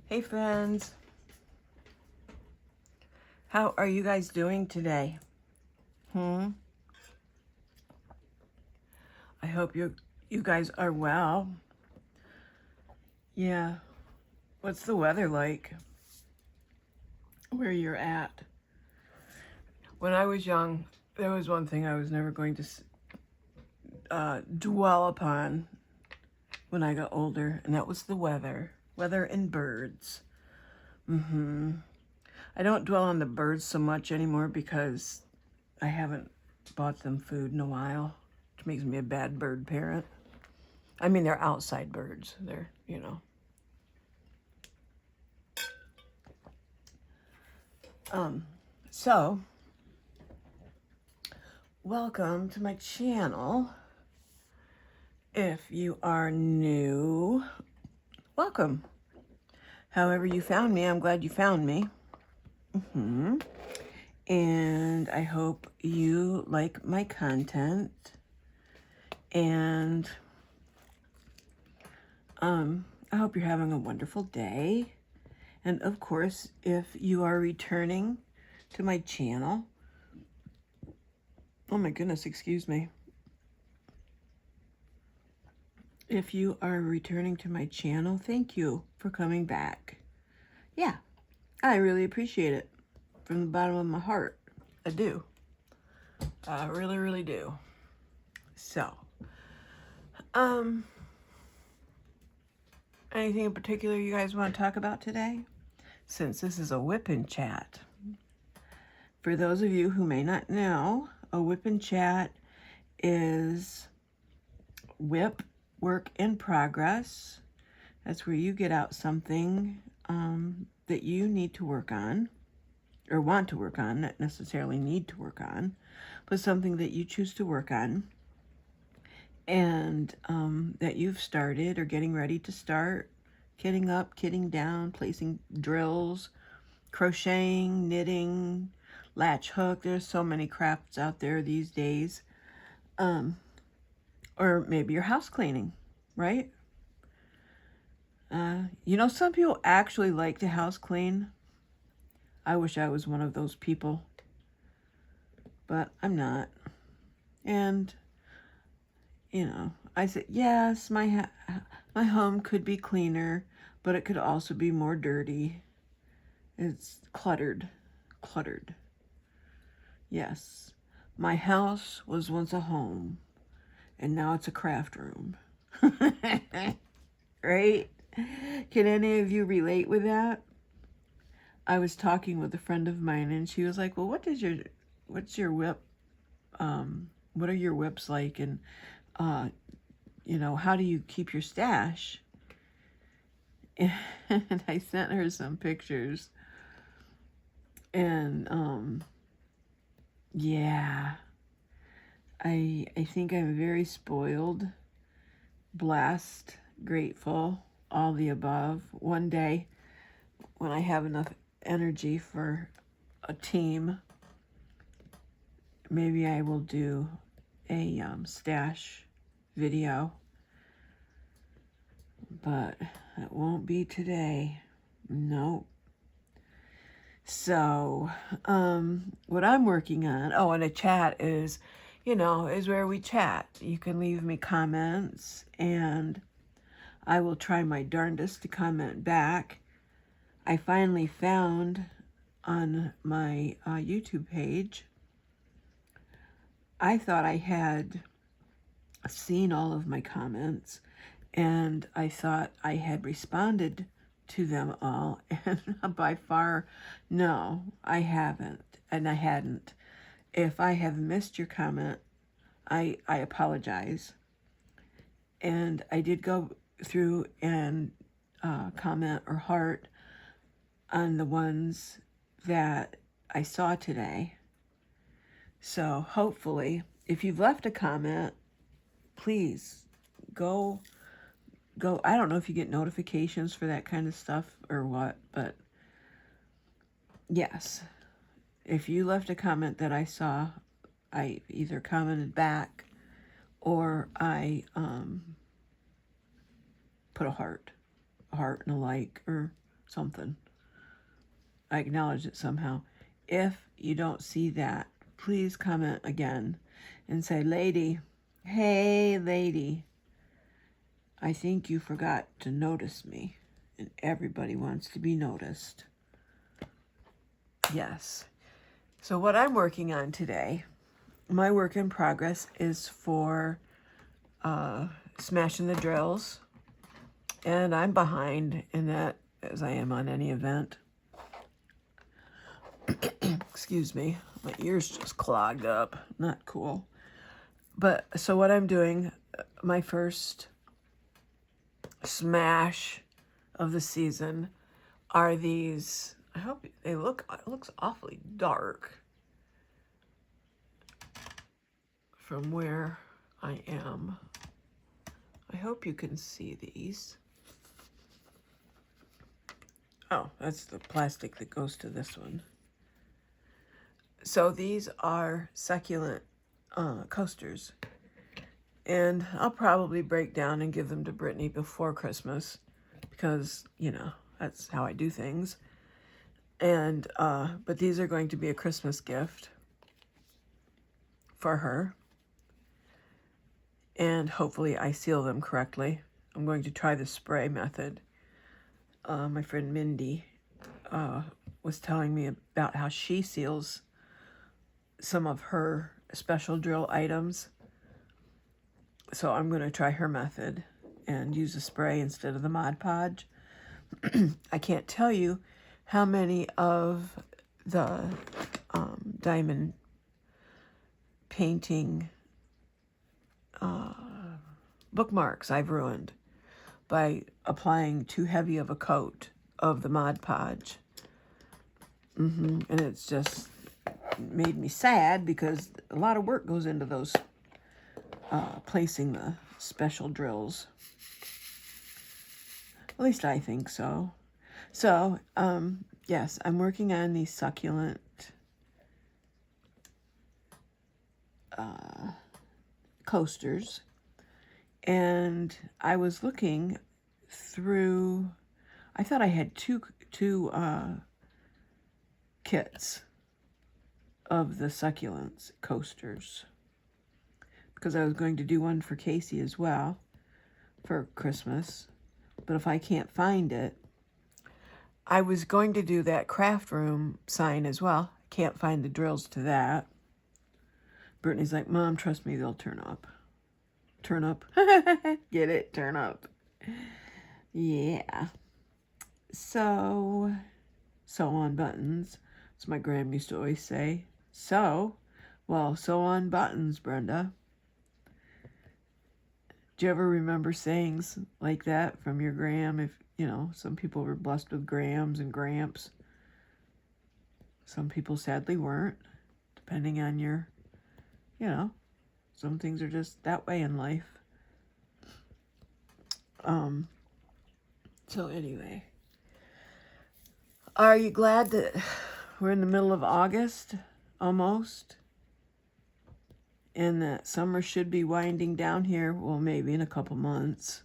Hey friends, how are you guys doing today? I hope you guys are well. Yeah. What's the weather like where you're at? When I was young, there was one thing I was never going to dwell upon when I got older, and that was the weather. Weather and birds. I don't dwell on the birds so much anymore because I haven't bought them food in a while, which makes me a bad bird parent. I mean, they're outside birds. They're. So, welcome to my channel. If you are new, welcome. However you found me, I'm glad you found me. And I hope you like my content. And I hope you're having a wonderful day. And of course, if you are returning to my channel, oh my goodness, excuse me. If you are returning to my channel, thank you for coming back. Yeah, I really appreciate it from the bottom of my heart. I do. I really, really do. So, anything in particular you guys want to talk about today? Since this is a WIP and chat. For those of you who may not know, a WIP and chat is WIP, work in progress. That's where you get out something that you need to work on, or want to work on, not necessarily need to work on, but something that you choose to work on, and that you've started or getting ready to start, kitting up, kitting down, placing drills, crocheting, knitting, latch hook. There's so many crafts out there these days. Or maybe you're house cleaning, right? Some people actually like to house clean. I wish I was one of those people, but I'm not. And, I said, yes, my home could be cleaner, but it could also be more dirty. It's cluttered. Yes, my house was once a home, and now it's a craft room. Right? Can any of you relate with that? I was talking with a friend of mine, and she was like, well, what's your WIP, what are your WIPs like, and, how do you keep your stash? And I sent her some pictures, and, yeah, I think I'm very spoiled, blessed, grateful, all the above. One day, when I have enough energy for a team, maybe I will do a stash video, but it won't be today. Nope. So, what I'm working on, and a chat is where we chat. You can leave me comments, and I will try my darndest to comment back. I finally found on my YouTube page, I thought I had seen all of my comments, and I thought I had responded to them all, and by far, no, I haven't, and I hadn't. If I have missed your comment, I apologize. And I did go through and comment or heart on the ones that I saw today. So hopefully, if you've left a comment, please go. I don't know if you get notifications for that kind of stuff or what, but yes, if you left a comment that I saw, I either commented back or I put a heart and a like, or something. I acknowledge it somehow. If you don't see that, please comment again and say, lady, hey, lady, I think you forgot to notice me. And everybody wants to be noticed. Yes. So what I'm working on today, my work in progress, is for Smashing the Drills. And I'm behind in that, as I am on any event. Excuse me, my ears just clogged up. Not cool. But so what I'm doing, my first smash of the season are these. I hope they look. It looks awfully dark from where I am. I hope you can see these. Oh, that's the plastic that goes to this one. So these are succulent coasters. And I'll probably break down and give them to Brittany before Christmas because, you know, that's how I do things. And, but these are going to be a Christmas gift for her. And hopefully I seal them correctly. I'm going to try the spray method. My friend Mindy was telling me about how she seals some of her special drill items. So I'm going to try her method and use a spray instead of the Mod Podge. I can't tell you how many of the diamond painting bookmarks I've ruined by applying too heavy of a coat of the Mod Podge. And it's just made me sad because a lot of work goes into those placing the special drills. At least I think so. So, yes, I'm working on these succulent coasters. And I was looking through, I thought I had two kits of the succulents coasters, because I was going to do one for Casey as well for Christmas. But if I can't find it, I was going to do that craft room sign as well. I can't find the drills to that. Brittany's like, Mom, trust me, they'll turn up. Turn up. Get it? Turn up. Yeah. So, sew on buttons. As my gram used to always say. Sew on buttons, Brenda. Do you ever remember sayings like that from your gram? If, you know, some people were blessed with grams and gramps. Some people sadly weren't, depending on your, you know, some things are just that way in life. So anyway, are you glad that we're in the middle of August, almost? And that summer should be winding down here, well, maybe in a couple months.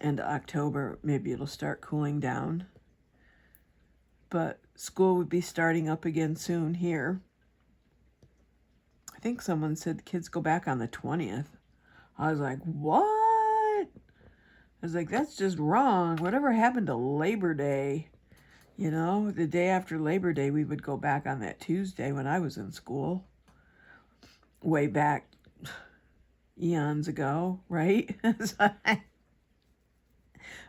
And October, maybe it'll start cooling down. But school would be starting up again soon here. I think someone said the kids go back on the 20th. I was like, what? I was like, that's just wrong. Whatever happened to Labor Day? You know, the day after Labor Day, we would go back on that Tuesday when I was in school. Way back eons ago, right? So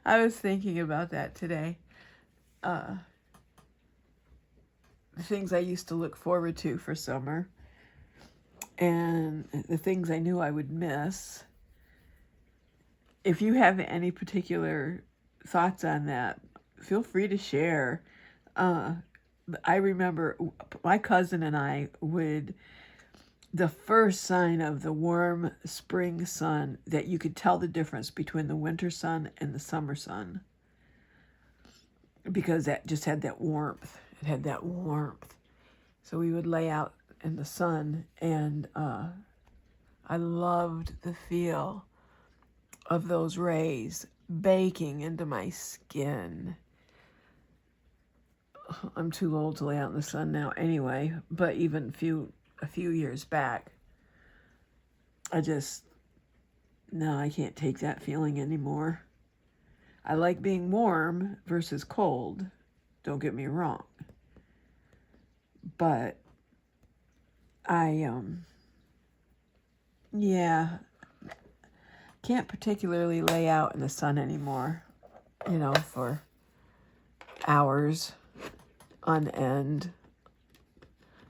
I was thinking about that today. The things I used to look forward to for summer and the things I knew I would miss. If you have any particular thoughts on that, feel free to share. I remember my cousin and I would, the first sign of the warm spring sun, that you could tell the difference between the winter sun and the summer sun, because that just had that warmth. It had that warmth. So we would lay out in the sun, and I loved the feel of those rays baking into my skin. I'm too old to lay out in the sun now anyway, but even a few years back, no, I can't take that feeling anymore. I like being warm versus cold, don't get me wrong. But yeah, can't particularly lay out in the sun anymore, for hours on end,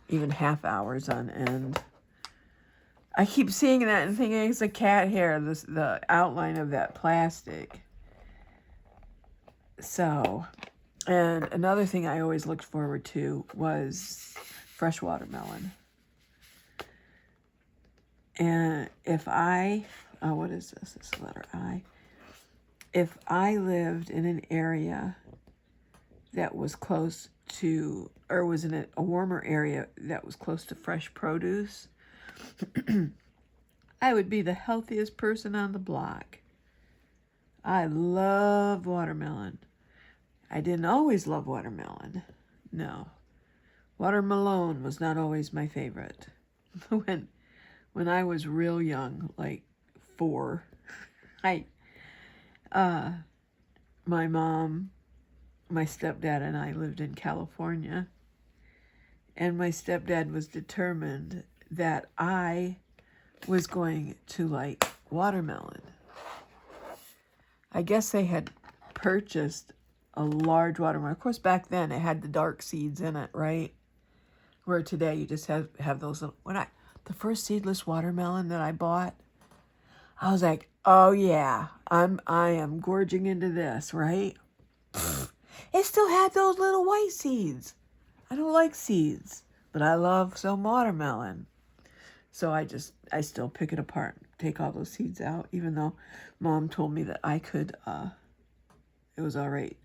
even half hours on end. I keep seeing that and thinking it's a cat hair, the outline of that plastic. So, and another thing I always looked forward to was fresh watermelon. And if what is this? This is letter I. If I lived in an area that was close to, or was in a warmer area that was close to fresh produce, I would be the healthiest person on the block. I love watermelon. I didn't always love watermelon. No. Watermelon was not always my favorite. When I was real young, like 4, my mom, my stepdad, and I lived in California. And my stepdad was determined that I was going to like watermelon. I guess they had purchased a large watermelon. Of course, back then it had the dark seeds in it, right? Where today you just have those little. The first seedless watermelon that I bought, I was like, oh yeah, I am gorging into this, right? It still had those little white seeds. I don't like seeds, but I love some watermelon. So I still pick it apart, take all those seeds out, even though Mom told me that I could, it was all right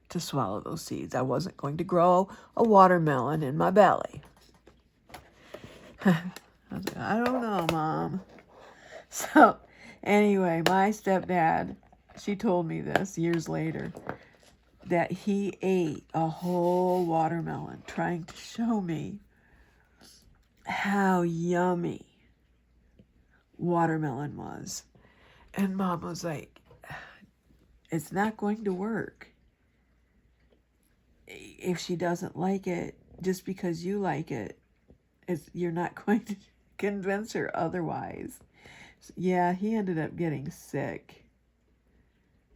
to swallow those seeds. I wasn't going to grow a watermelon in my belly. I was like, I don't know, Mom. So anyway, my stepdad, she told me this years later, that he ate a whole watermelon trying to show me how yummy watermelon was. And Mom was like, it's not going to work. If she doesn't like it, just because you like it, you're not going to convince her otherwise. So, yeah, he ended up getting sick.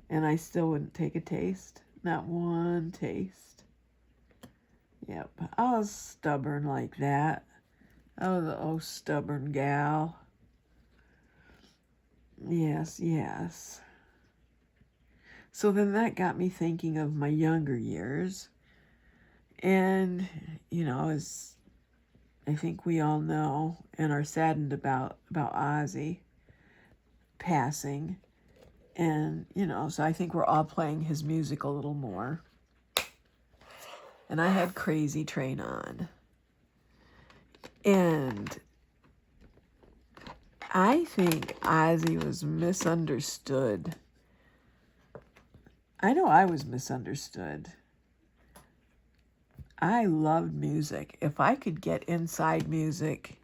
And I still wouldn't take a taste. Not one taste. Yep, I was stubborn like that. I was an old stubborn gal. Yes. So then that got me thinking of my younger years. And, as I think we all know and are saddened about Ozzy passing. And, so I think we're all playing his music a little more. And I had Crazy Train on. And I think Ozzy was misunderstood. I know I was misunderstood. I loved music. If I could get inside music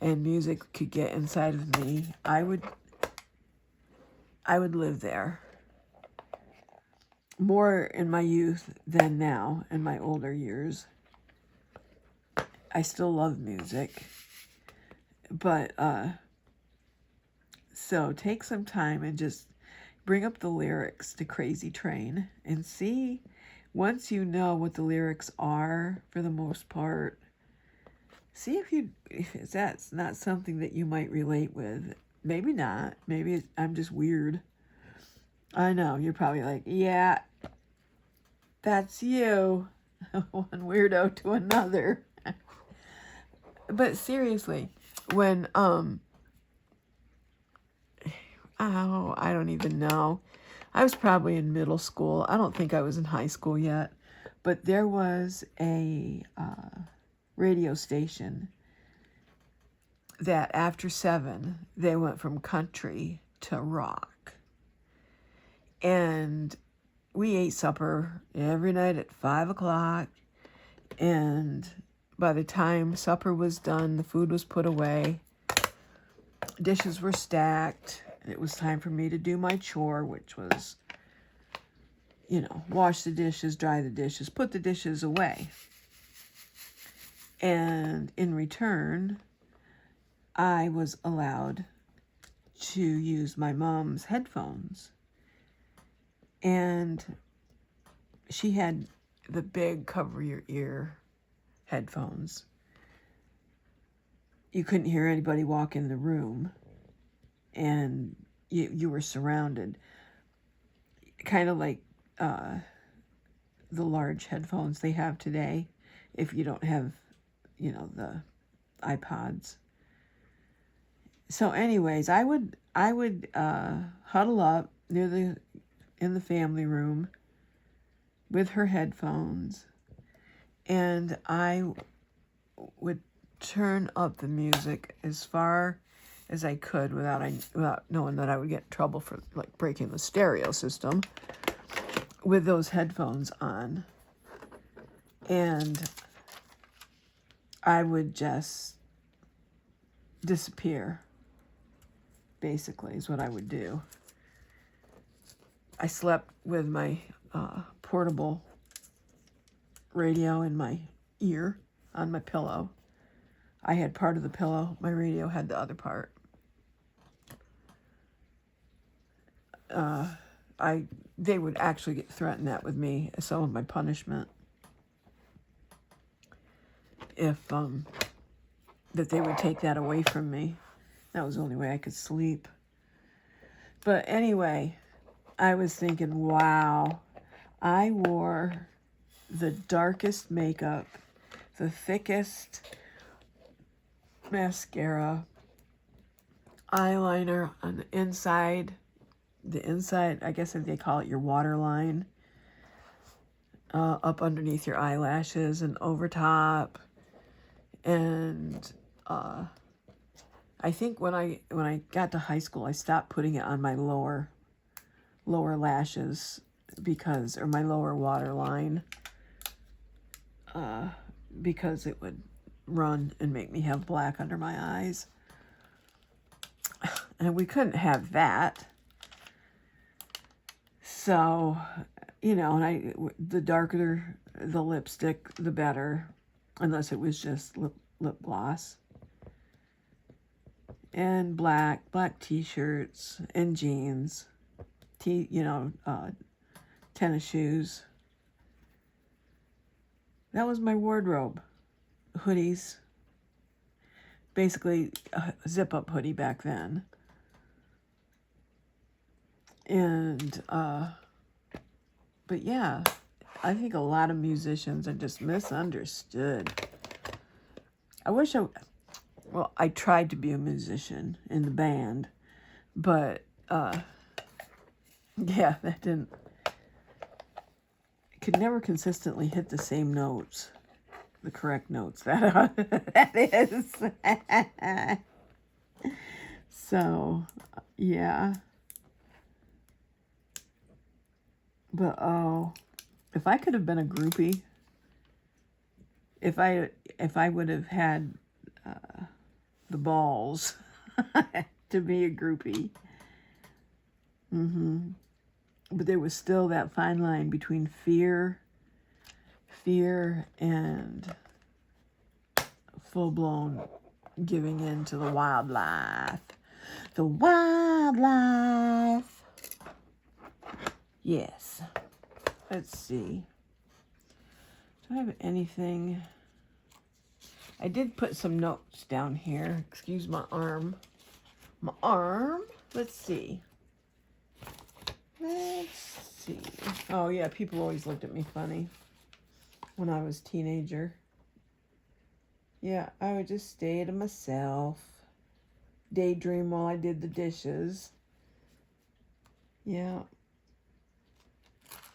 and music could get inside of me, I would live there. More in my youth than now in my older years. I still love music. But, so take some time and just bring up the lyrics to Crazy Train and see, once you know what the lyrics are, for the most part, see if that's not something that you might relate with. Maybe not. Maybe I'm just weird. I know, you're probably like, yeah, that's you. One weirdo to another. But seriously, when, I don't even know. I was probably in middle school. I don't think I was in high school yet. But there was a radio station that after 7, they went from country to rock. And we ate supper every night at 5 o'clock. And by the time supper was done, the food was put away. Dishes were stacked. It was time for me to do my chore, which was, wash the dishes, dry the dishes, put the dishes away. And in return, I was allowed to use my mom's headphones. And she had the big cover your ear headphones. You couldn't hear anybody walk in the room, and you were surrounded, kind of like the large headphones they have today, if you don't have, the iPods. So anyways, I would huddle up in the family room with her headphones, and I would turn up the music as far as I could without knowing that I would get in trouble for like breaking the stereo system with those headphones on. And I would just disappear, basically, is what I would do. I slept with my portable radio in my ear on my pillow. I had part of the pillow. My radio had the other part. They would actually threaten that with me as some of my punishment. If that they would take that away from me. That was the only way I could sleep. But anyway, I was thinking, wow, I wore the darkest makeup, the thickest mascara, eyeliner on the inside, I guess they call it your waterline, up underneath your eyelashes and over top. And I think when I got to high school, I stopped putting it on my lower lashes or my lower waterline, because it would run and make me have black under my eyes. And we couldn't have that. So, and the darker the lipstick, the better, unless it was just lip gloss. And black t-shirts and jeans, tennis shoes. That was my wardrobe. Hoodies. Basically a zip-up hoodie back then. And, but yeah, I think a lot of musicians are just misunderstood. I tried to be a musician in the band, but, yeah, that didn't, could never consistently hit the same notes, the correct notes, that is. So, yeah. But, if I could have been a groupie, if I would have had the balls to be a groupie, but there was still that fine line between fear and full-blown giving in to the wildlife. The wildlife. Yes. Let's see. Do I have anything? I did put some notes down here. Excuse my arm. Let's see. Oh, yeah, people always looked at me funny when I was a teenager. Yeah, I would just stay to myself, daydream while I did the dishes. Yeah.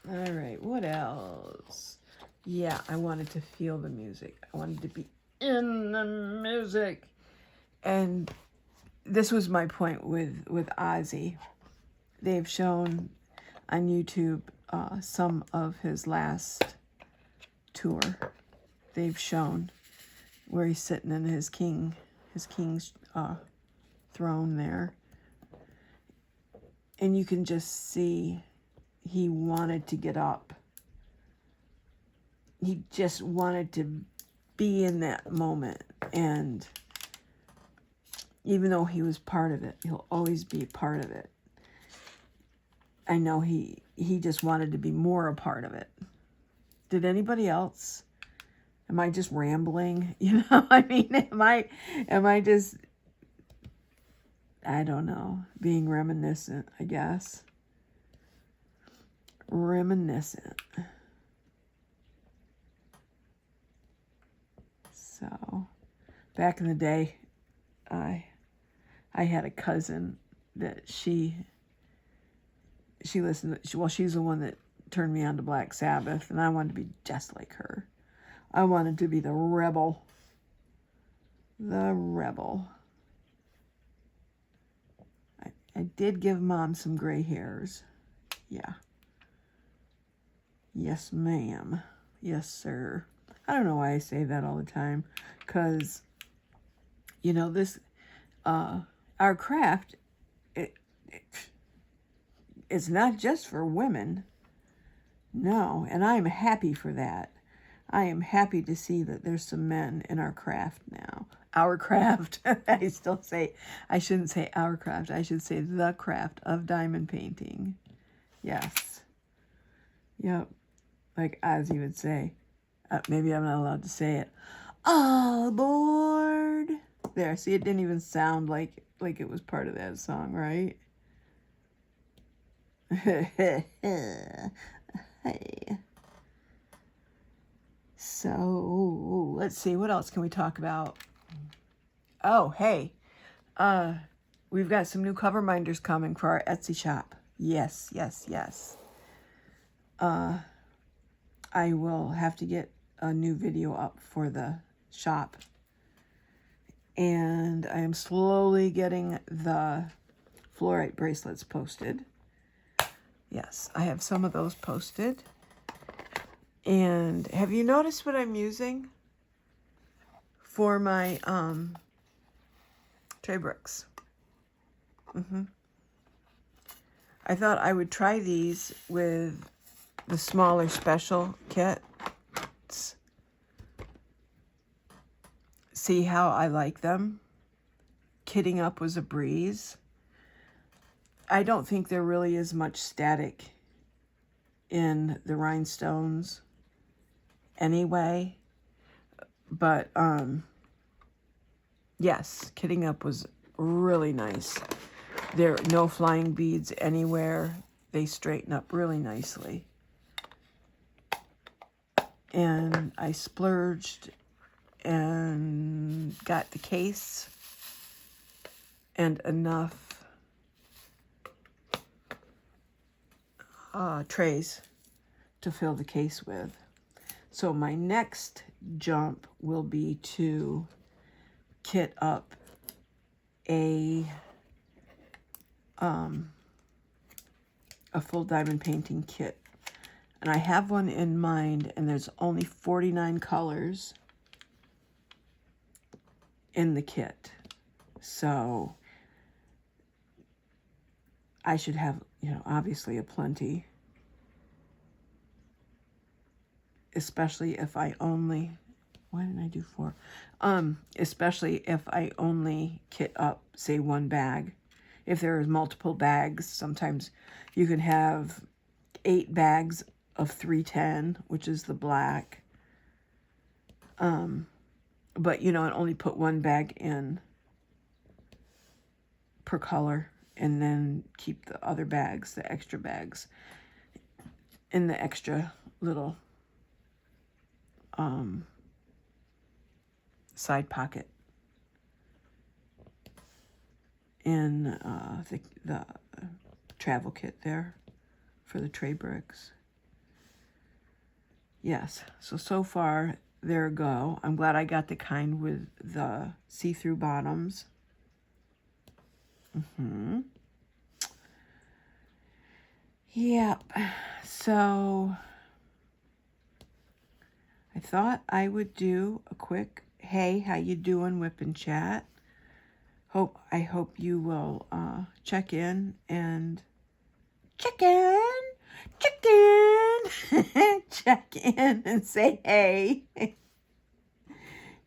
All right, what else? Yeah, I wanted to feel the music. I wanted to be in the music. And this was my point with Ozzy. They've shown on YouTube some of his last tour. They've shown where he's sitting in his king's throne there. And you can just see he wanted to get up. He just wanted to be in that moment. And even though he was part of it, he'll always be part of it. I know he just wanted to be more a part of it. Did anybody else? Am I just rambling? You know, I mean, am I just, I don't know, being reminiscent, I guess. Reminiscent. So, back in the day, I had a cousin that she listened to, well, she's the one that turned me on to Black Sabbath, and I wanted to be just like her. I wanted to be the rebel. The rebel. I did give Mom some gray hairs. Yeah. Yes, ma'am. Yes, sir. I don't know why I say that all the time. Because, you know, this, our craft, it's not just for women. No, and I'm happy for that. I am happy to see that there's some men in our craft now. Our craft. I shouldn't say our craft. I should say the craft of diamond painting. Yes. Yep. Like Ozzy would say. Maybe I'm not allowed to say it. All aboard. There. See, it didn't even sound like it was part of that song, right? Hey. So, let's see. What else can we talk about? Oh, hey. We've got some new cover minders coming for our Etsy shop. Yes, yes, yes. I will have to get a new video up for the shop. And I am slowly getting the fluorite bracelets posted. Yes, I have some of those posted. And have you noticed what I'm using for my tray bricks? I thought I would try these with the smaller special kits. See how I like them. Kitting up was a breeze. I don't think there really is much static in the rhinestones anyway. But, yes, kitting up was really nice. There are no flying beads anywhere. They straighten up really nicely. And I splurged and got the case and enough trays to fill the case with. So my next jump will be to kit up a full diamond painting kit. And I have one in mind, and there's only 49 colors in the kit. So I should have, you know, obviously a plenty. Especially if I only, why didn't I do 4? Especially if I only kit up, say, 1 bag. If there is multiple bags, sometimes you can have 8 bags of 310, which is the black. But, you know, and only put 1 bag in per color, and then keep the other bags, the extra bags, in the extra little side pocket in the travel kit there for the tray bricks. Yes, so far, there we go. I'm glad I got the kind with the see-through bottoms. Yep. So I thought I would do a quick, hey, how you doing, WIP and chat. I hope you will check in and check in and say hey.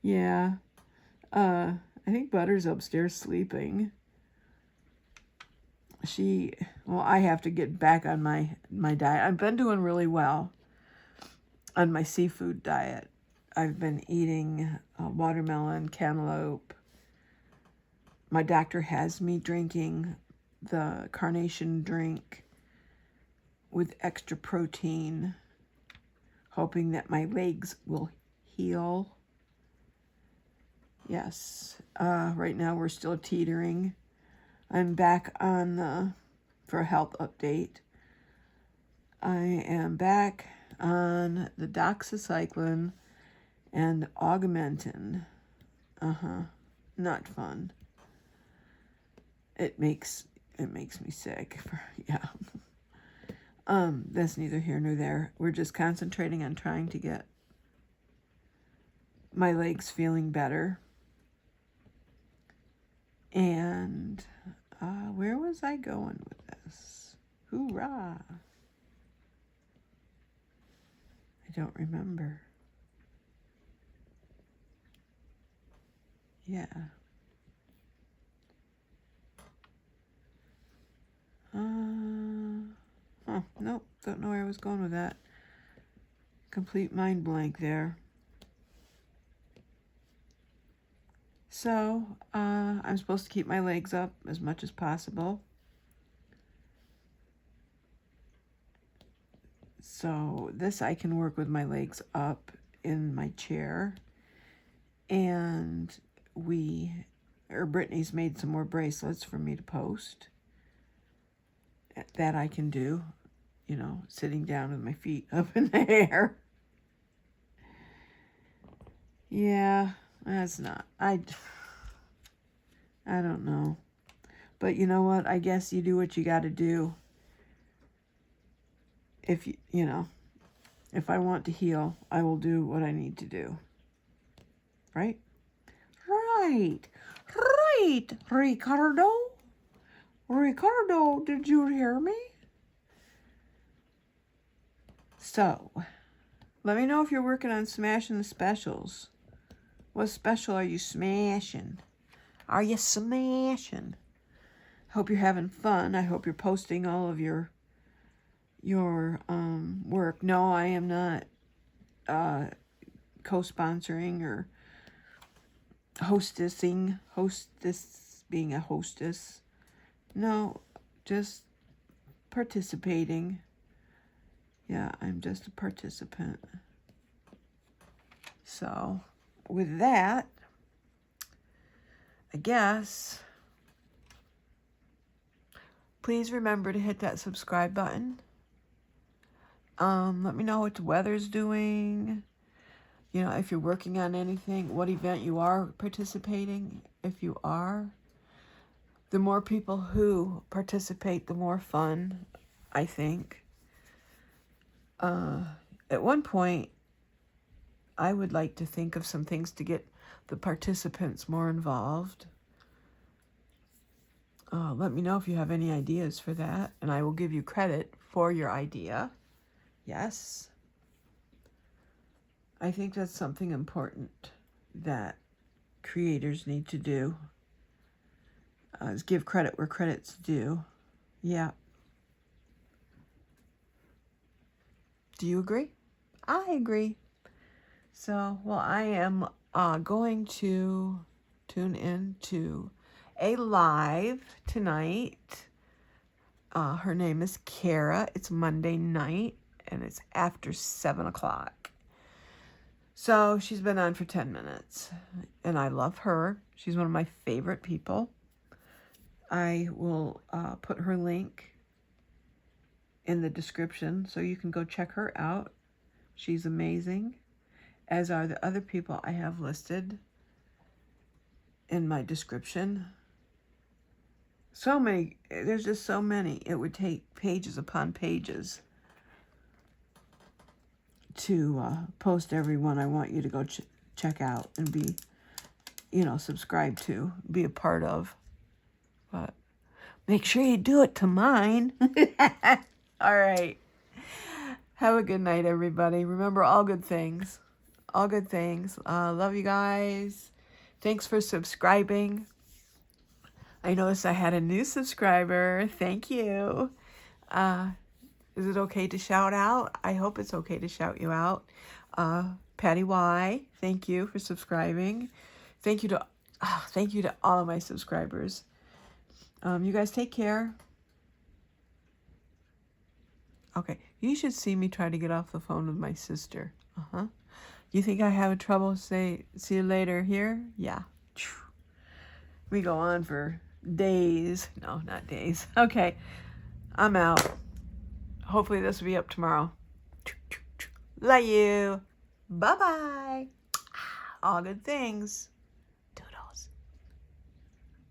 Yeah. I think Butter's upstairs sleeping. I have to get back on my diet. I've been doing really well on my seafood diet. I've been eating watermelon, cantaloupe. My doctor has me drinking the carnation drink with extra protein, hoping that my legs will heal. Yes, right now we're still teetering. I'm back on for a health update. I am back on the doxycycline and augmentin. Not fun. It makes me sick. Yeah. That's neither here nor there. We're just concentrating on trying to get my legs feeling better. And where was I going with this? Hoorah! I don't remember. Yeah. Nope, don't know where I was going with that. Complete mind blank there. So, I'm supposed to keep my legs up as much as possible. So this I can work with my legs up in my chair. And Brittany's made some more bracelets for me to post. That I can do, sitting down with my feet up in the air. Yeah, that's not, I don't know. But you know what? I guess you do what you got to do. If if I want to heal, I will do what I need to do. Right? Right, Ricardo. Ricardo, did you hear me? So, let me know if you're working on smashing the specials. What special are you smashing? Are you smashing? Hope you're having fun. I hope you're posting all of your work. No, I am not co-sponsoring or being a hostess. No, just participating. Yeah, I'm just a participant. So, with that, I guess, please remember to hit that subscribe button. Let me know what the weather's doing. If you're working on anything, what event you are participating. If you are, the more people who participate, the more fun, I think. At one point, I would like to think of some things to get the participants more involved. Let me know if you have any ideas for that, and I will give you credit for your idea. Yes. I think that's something important that creators need to do. Is give credit where credit's due. Yeah. Do you agree? I agree. So, well, I am going to tune in to a live tonight. Her name is Kara. It's Monday night, and it's after 7 o'clock. So she's been on for 10 minutes, and I love her. She's one of my favorite people. I will put her link in the description so you can go check her out. She's amazing, as are the other people I have listed in my description. So many, there's just so many. It would take pages upon pages post every one I want you to go check out and be, subscribe to, be a part of. But make sure you do it to mine. All right. Have a good night, everybody. Remember, all good things. All good things. Love you guys. Thanks for subscribing. I noticed I had a new subscriber. Thank you. Is it okay to shout out? I hope it's okay to shout you out. Patty Y, thank you for subscribing. Thank you to all of my subscribers. You guys take care. Okay, you should see me try to get off the phone with my sister. You think I have trouble say see you later here? Yeah. We go on for days. No, not days. Okay, I'm out. Hopefully this will be up tomorrow. Love you. Bye-bye. All good things.